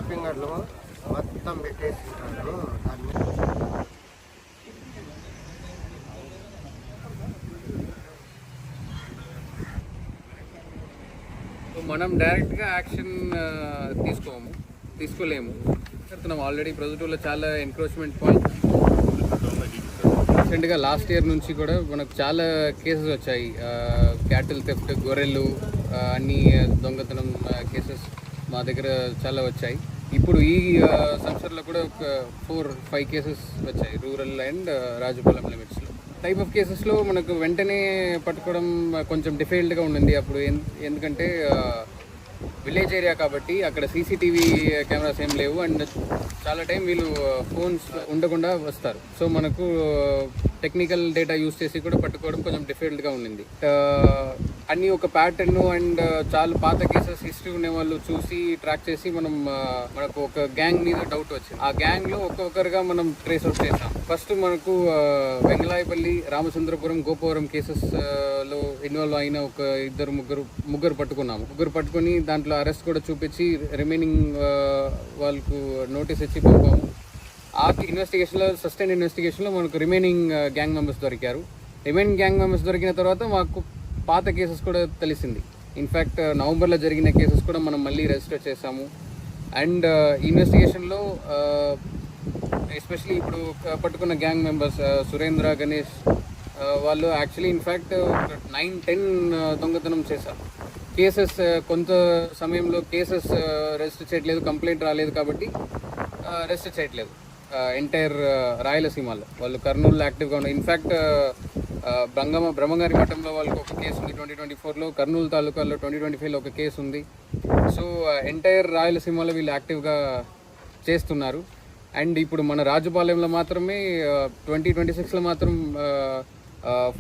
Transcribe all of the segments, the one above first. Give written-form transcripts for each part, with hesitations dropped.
Shopping అడ్లు మొత్తం పెట్టేసింటారు. దాన్ని మనం డైరెక్ట్గా యాక్షన్ తీసుకోలేము. ఆల్రెడీ ప్రొద్దుటూరులో చాలా ఎన్క్రోచ్మెంట్ పాయింట్ రీసెంట్గా లాస్ట్ ఇయర్ నుంచి కూడా మనకు చాలా కేసెస్ వచ్చాయి. క్యాటిల్ థెఫ్ట్, గొర్రెలు, అన్ని దొంగతనం కేసెస్ మా దగ్గర చాలా వచ్చాయి. ఇప్పుడు ఈ సంవత్సరంలో కూడా ఒక 4-5 కేసెస్ వచ్చాయి రూరల్ అండ్ రాజుపాలెం లిమిట్స్లో. టైప్ ఆఫ్ కేసెస్లో మనకు వెంటనే పట్టుకోవడం కొంచెం డిఫికల్ట్గా ఉండింది అప్పుడు. ఎందుకంటే విలేజ్ ఏరియా కాబట్టి అక్కడ సీసీటీవీ కెమెరాస్ ఏం లేవు అండ్ చాలా టైం వీళ్ళు ఫోన్స్ ఉండకుండా వస్తారు. సో మనకు టెక్నికల్ డేటా యూస్ చేసి కూడా పట్టుకోవడం కొంచెం డిఫికల్ట్గా ఉండింది. అన్నీ ఒక ప్యాటర్న్ అండ్ చాలా పాత కేసెస్ హిస్టరీ ఉండే వాళ్ళు చూసి ట్రాక్ చేసి మనకు ఒక గ్యాంగ్ మీద డౌట్ వచ్చింది. ఆ గ్యాంగ్లో ఒక్కొక్కరుగా మనం ట్రేస్ అవుట్ చేసాం. ఫస్ట్ మనకు వెంగళాయపల్లి, రామచంద్రపురం, గోపవరం కేసెస్లో ఇన్వాల్వ్ అయిన ఒక ముగ్గురు పట్టుకున్నాము. ముగ్గురు పట్టుకుని దాంట్లో అరెస్ట్ కూడా చూపించి రిమైనింగ్ వాళ్ళకు నోటీస్ ఇచ్చి పంపాము. ఆ ఇన్వెస్టిగేషన్లో సస్టైన్ ఇన్వెస్టిగేషన్లో మనకు రిమైనింగ్ గ్యాంగ్ మెంబర్స్ దొరికారు. రిమైనింగ్ గ్యాంగ్ మెంబర్స్ దొరికిన తర్వాత మాకు పాత కేసెస్ కూడా తెలిసింది. ఇన్ఫ్యాక్ట్ నవంబర్లో జరిగిన కేసెస్ కూడా మనం మళ్ళీ రిజిస్టర్ చేసాము. అండ్ ఇన్వెస్టిగేషన్లో ఎస్పెషలీ ఇప్పుడు పట్టుకున్న గ్యాంగ్ మెంబర్స్ సురేంద్ర, గణేష్ వాళ్ళు యాక్చువల్లీ ఇన్ఫ్యాక్ట్ 9-10 దొంగతనం చేశారు. కేసెస్ కొంత సమయంలో కేసెస్ రిజిస్టర్ చేయట్లేదు, కంప్లైంట్ రాలేదు కాబట్టి రిజిస్టర్ చేయట్లేదు. ఎంటైర్ రాయలసీమలో వాళ్ళు కర్నూలులో యాక్టివ్గా ఉన్నారు. ఇన్ఫ్యాక్ట్ బ్రహ్మంగారి మఠంలో వాళ్ళకి ఒక కేసు ఉంది 2024లో, కర్నూలు తాలూకాలో 2025లో ఒక కేసు ఉంది. సో ఎంటైర్ రాయలసీమలో వీళ్ళు యాక్టివ్గా చేస్తున్నారు. అండ్ ఇప్పుడు మన రాజుపాలెంలో మాత్రమే 2026లో మాత్రం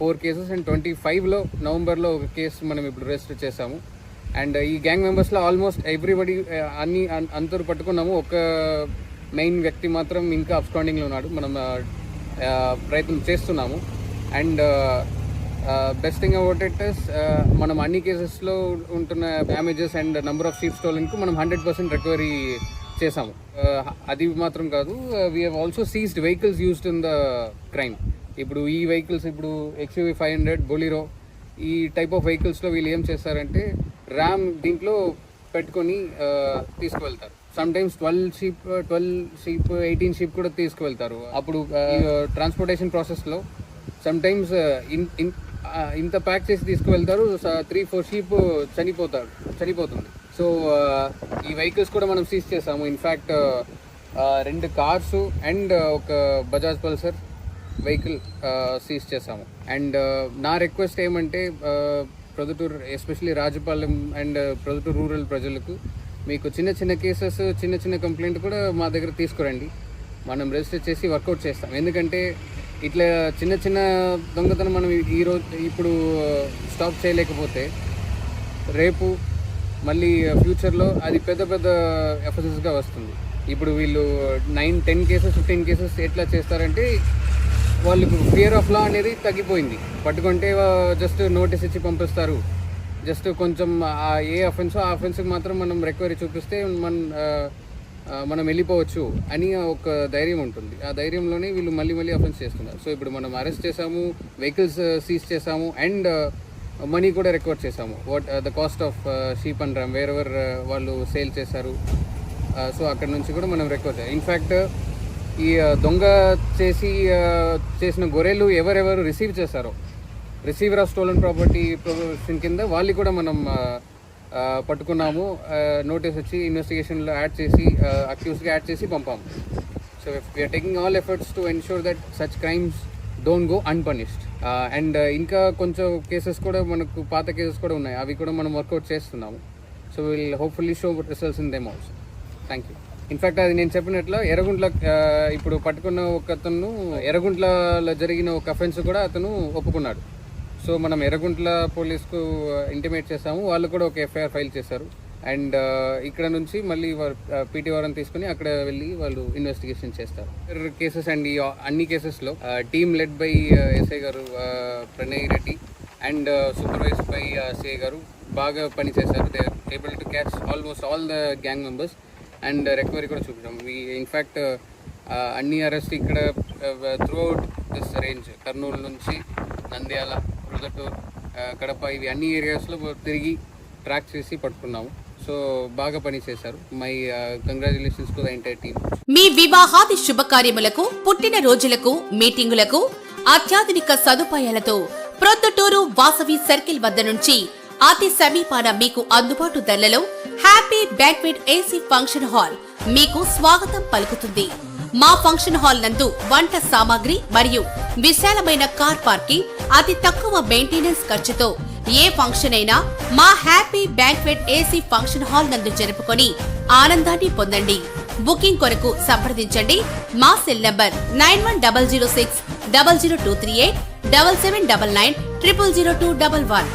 4 కేసెస్ అండ్ 25లో నవంబర్లో ఒక కేసు మనం ఇప్పుడు రిజిస్టర్ చేసాము. అండ్ ఈ గ్యాంగ్ మెంబర్స్లో ఆల్మోస్ట్ ఎవ్రీబడి అందరూ పట్టుకున్నాము. ఒక మెయిన్ వ్యక్తి మాత్రం ఇంకా అబ్స్కాండింగ్లో ఉన్నాడు. మనం ప్రయత్నం చేస్తున్నాము. And best thing about it is మనం అన్ని కేసెస్లో ఉంటున్న damages and number of sheep స్టోలెన్కు మనం 100% రికవరీ చేసాము. అది మాత్రం కాదు, we have also seized vehicles used in the crime. ఇప్పుడు ఈ వెహికల్స్, ఇప్పుడు XUV 500, బొలిరో, ఈ టైప్ ఆఫ్ వెహికల్స్లో వీళ్ళు ఏం చేస్తారంటే ర్యామ్ దీంట్లో పెట్టుకొని తీసుకువెళ్తారు. సమ్టైమ్స్ 12 షీప్ 18 షీప్ కూడా తీసుకువెళ్తారు. అప్పుడు ట్రాన్స్పోర్టేషన్ ప్రాసెస్లో సమ్టైమ్స్ ఇంత ప్యాక్ చేసి తీసుకువెళ్తారు, 3-4 షీప్ చనిపోతుంది. సో ఈ వెహికల్స్ కూడా మనం సీజ్ చేసాము. ఇన్ఫ్యాక్ట్ 2 కార్స్ అండ్ ఒక బజాజ్ పల్సర్ వెహికల్ సీజ్ చేసాము. అండ్ నా రిక్వెస్ట్ ఏమంటే Proddatur especially Rajupalem and Proddatur rural ప్రజలకు, మీకు చిన్న కేసెస్, చిన్న కంప్లైంట్ కూడా మా దగ్గర తీసుకురండి. మనం రిజిస్టర్ చేసి వర్కౌట్ చేస్తాం. ఎందుకంటే ఇట్లా చిన్న దొంగతనం మనం ఇప్పుడు స్టాప్ చేయలేకపోతే రేపు మళ్ళీ ఫ్యూచర్లో అది పెద్ద ఎఫెన్సెస్గా వస్తుంది. ఇప్పుడు వీళ్ళు 9-10 కేసెస్ 15 కేసెస్ ఎట్లా చేస్తారంటే వాళ్ళకు ఫియర్ ఆఫ్ లా అనేది తగ్గిపోయింది. పట్టుకుంటే జస్ట్ నోటీస్ ఇచ్చి పంపిస్తారు. జస్ట్ కొంచెం ఏ అఫెన్సో ఆ అఫెన్స్కి మాత్రం మనం రికవరీ చూపిస్తే మనం వెళ్ళిపోవచ్చు అని ఒక ధైర్యం ఉంటుంది. ఆ ధైర్యంలోనే వీళ్ళు మళ్ళీ అఫెన్స్ చేస్తున్నారు. సో ఇప్పుడు మనం అరెస్ట్ చేసాము, వెహికల్స్ సీజ్ చేసాము అండ్ మనీ కూడా రికవర్ చేసాము. The cost of sheep and RAM wherever వాళ్ళు సేల్ చేశారు. సో అక్కడ నుంచి కూడా మనం రికవర్ చేయాలి. ఇన్ఫ్యాక్ట్ ఈ దొంగ చేసిన గొర్రెలు ఎవరెవరు రిసీవ్ చేశారో, receiver of stolen property provision కింద వాళ్ళు కూడా మనం పట్టుకున్నాము. నోటీస్ వచ్చి ఇన్వెస్టిగేషన్లో యాడ్ చేసి అక్యూస్గా యాడ్ చేసి పంపాము. So we're taking all efforts to ensure that such crimes don't go unpunished. And ఇంకా కొంచెం కేసెస్ కూడా మనకు పాత కేసెస్ కూడా ఉన్నాయి, అవి కూడా మనం వర్కౌట్ చేస్తున్నాము. So will hopefully show results in them also. Thank you. In fact అది నేను చెప్పినట్లు ఎర్రగుంట్ల ఇప్పుడు పట్టుకున్న ఒకతను ఎర్రగుంట్లలో జరిగిన ఒక అఫెన్స్ కూడా అతను ఒప్పుకున్నాడు. సో మనం ఎర్రగుంట్ల పోలీస్కు ఇంటిమేట్ చేసాము, వాళ్ళు కూడా ఒక FIR ఫైల్ చేశారు. అండ్ ఇక్కడ నుంచి మళ్ళీ PT వారిని తీసుకుని అక్కడ వెళ్ళి వాళ్ళు ఇన్వెస్టిగేషన్ చేస్తారు. కేసెస్ అండ్ ఈ అన్ని కేసెస్లో టీమ్ లెడ్ బై SI గారు Pranay Reddy and supervised by CI గారు బాగా పనిచేశారు. They are able to catch almost all the gang members. And recovery కూడా చూపించాం. ఇన్ఫ్యాక్ట్ అన్ని అరెస్ట్ ఇక్కడ throughout this range, Kurnool నుంచి నంద్యాల, ప్రొద్దుటూరు, కడప, ఇవి అన్ని ఏరియాస్లో తిరిగి ట్రాక్ చేసి పట్టుకున్నాము. సో బాగా పని చేశారు. My congratulations to the entire team. మీ వివాహాది శుభకార్యములకు, పుట్టిన రోజులకు, మీటింగులకు అత్యాధునిక సదుపాయాలతో ప్రొద్దుటూరు వాసవి సర్కిల్ వద్ద నుంచి అతి సమీపాన మీకు అందుబాటు ధరలలో happy banquet AC function hall మీకు స్వాగతం పలుకుతుంది. మా ఫంక్షన్ హాల్ నందు వంట సామాగ్రి మరియు విశాలమైన కార్ పార్కింగ్, అతి తక్కువ మెయింటెనెన్స్ ఖర్చుతో ఏ ఫంక్షన్ అయినా మా happy banquet AC function hall నందు జరుపుకొని ఆనందాన్ని పొందండి. బుకింగ్ కొరకు సంప్రదించండి. మా సెల్ నంబర్ 9100600238 7799 000211.